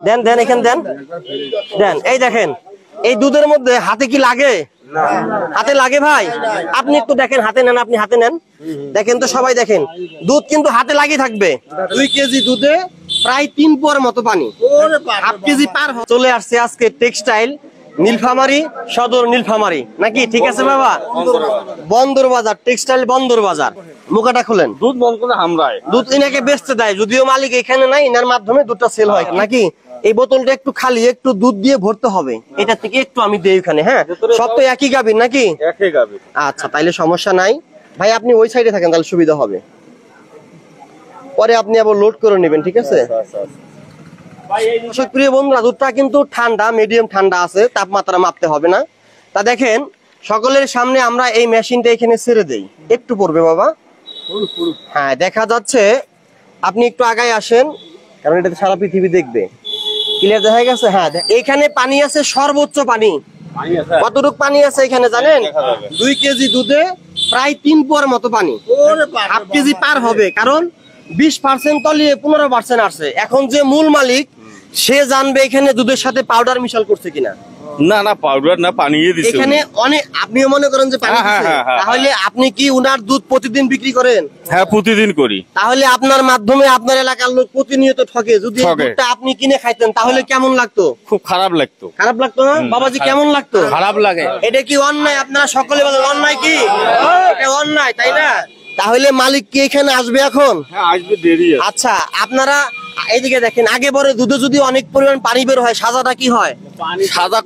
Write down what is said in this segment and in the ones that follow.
দেন দেন এখানে দেন দেন। এই দেখেন এই দুধের মধ্যে হাতে কি লাগে? হাতে লাগে ভাই? আপনি একটু দেখেন, হাতে নেন, আপনি হাতে নেন, দেখেন তো সবাই দেখেন, দুধ কিন্তু হাতে লাগিয়ে থাকবে। 2 কেজি দুধে প্রায় 3 পোয়ার মতো পানি, হাফ কেজি পার। চলে আসছে আজকে টেক্সটাইল নীলফামারী সদর, নীলফামারী নাকি? ঠিক আছে বাবা, বন্দর বাজার, টেক্সটাইল বন্দর বাজার। মুখাটা খুলেন। দুধ বন্ধ করে হামরায় দুধ ইনাকে বেচতে দেয়, যদিও মালিক এখানে নাই, ইনার মাধ্যমে দুধটা সেল হয় নাকি? এই বোতলটা একটু খালি, একটু দুধ দিয়ে ভরতে হবে, এটা থেকে একটু আমি দেই ওখানে। হ্যাঁ, সব তো একই গাভীর নাকি? একই গাভীর। আচ্ছা, তাইলে সমস্যা নাই ভাই, আপনি ওই সাইডে থাকেন, তাহলে সুবিধা হবে। পরে আপনি আবার লোড করে নেবেন, ঠিক আছে? প্রিয় বন্ধুরা, দুধটা কিন্তু ঠান্ডা, মিডিয়াম ঠান্ডা আছে, তাপমাত্রা মাপতে হবে না। তা দেখেন, সকলের সামনে আমরা এই মেশিনটা এখানে ছেড়ে দেই। একটু পড়বে বাবা। হ্যাঁ, দেখা যাচ্ছে, আপনি একটু আগায় আসেন, কারণ এটা সারা পৃথিবী দেখবে। ক্লিয়ার দেখা গেছে? হ্যাঁ, এখানে পানি আছে, সর্বোচ্চ পানি। কতটুকু পানি আছে এখানে জানেন? 2 কেজি দুধে প্রায় 3 পোয়ার মতো পানি, হাফ কেজি পার হবে, কারণ 20% তলিয়ে 15% আসছে। এখন যে মূল মালিক, সে জানবে এখানে দুধের সাথে পাউডার মিশাল করছে কিনা। না না, পাউডার না, পানি দিছে এখানে অনেক। আপনিও মনে করেন যে পানি দিছে, তাহলে আপনি কি উনার দুধ প্রতিদিন বিক্রি করেন? হ্যাঁ, প্রতিদিন করি। তাহলে আপনার মাধ্যমে আপনার এলাকার লোক প্রতিনিয়ত ঠকে। যদি এই দুধটা আপনি কিনে খাইতেন তাহলে কেমন লাগতো? খুব খারাপ লাগতো। খারাপ লাগতো না বাবাজি? কেমন লাগতো? খারাপ লাগে। এটা কি অন্যায়? আপনারা সকলে বলেন অন্যায় কি? এটা অন্যায়, তাই না? তাহলে মালিক কি এখানে আসবে এখন? হ্যাঁ, আসবে, দেরি আছে। আচ্ছা, আপনারা এইদিকে দেখেন, আগে পরে দুধে যদি অনেক পরিমাণ পানি বের হয়, সাজাটা কি হয়? সাদা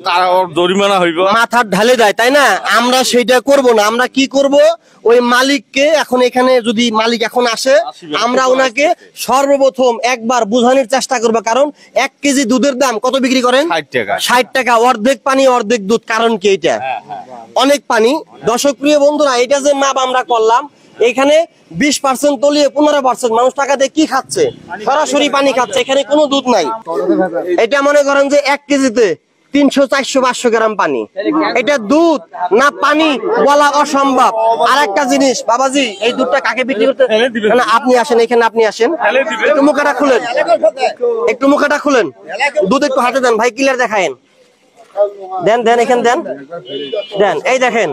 জরিমানা হইব, মাথার ঢালে দেয়, তাই না? আমরা সেইটা করব না। আমরা কি করব, ওই মালিককে এখন, এখানে যদি মালিক এখন আসে, আমরা ওনাকে সর্বপ্রথম একবার বোঝানোর চেষ্টা করব। কারণ 1 কেজি দুধের দাম কত বিক্রি করেন? 60 টাকা। 60 টাকা, অর্ধেক পানি অর্ধেক দুধ। কারণ কি? এটা অনেক পানি। দর্শক প্রিয় বন্ধুরা, এটা যে মাপ আমরা করলাম, এখানে 20% তলিয়ে 15% মানুষ টাকা দিয়ে কি খাচ্ছে? সরাসরি পানি খাচ্ছে, এখানে কোনো দুধ নাই। এটা মনে করেন যে 1 কেজিতে 300, 400, 500 গ্রাম পানি। এটা দুধ না পানি বলা অসম্ভব। আর একটা জিনিস বাবাজি, এই দুধটা কাকে বিক্রি করতে? না, আপনি আসেন এখানে, আপনি আসেন, একটু মুখটা খুলেন, একটু মুখটা খুলেন, দুধ একটু হাতে দেন ভাই, ক্লিয়ার দেখায়েন। দেন দেন এখানে দেন দেন। এই দেখেন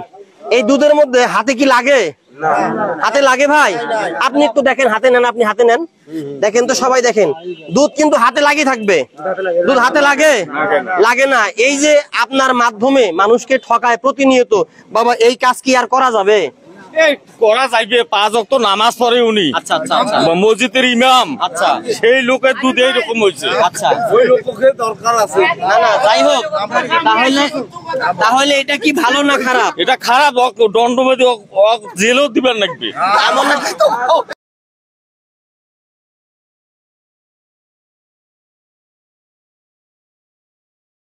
এই দুধের মধ্যে হাতে কি লাগে? হাতে লাগে ভাই? আপনি একটু দেখেন, হাতে নেন, আপনি হাতে নেন, দেখেন তো সবাই দেখেন, দুধ কিন্তু হাতে লাগিয়ে থাকবে। দুধ হাতে লাগে? লাগে না। এই যে আপনার মাধ্যমে মানুষকে ঠকায় প্রতিনিয়ত, বাবা এই কাজ কি আর করা যাবে? করা যাইবে। 5 ওয়াক্ত নামাজ পড়ে উনি। আচ্ছা আচ্ছা আচ্ছা, মসজিদের ইমাম। আচ্ছা, সেই লোকের দুধ এইরকম হয়েছে। আচ্ছা, ওই লোককে দরকার আছে। না না, যাই হোক, তাহলে এটা কি ভালো না খারাপ? এটা খারাপ, দণ্ডমেদি জেলও দিবেন লাগবে।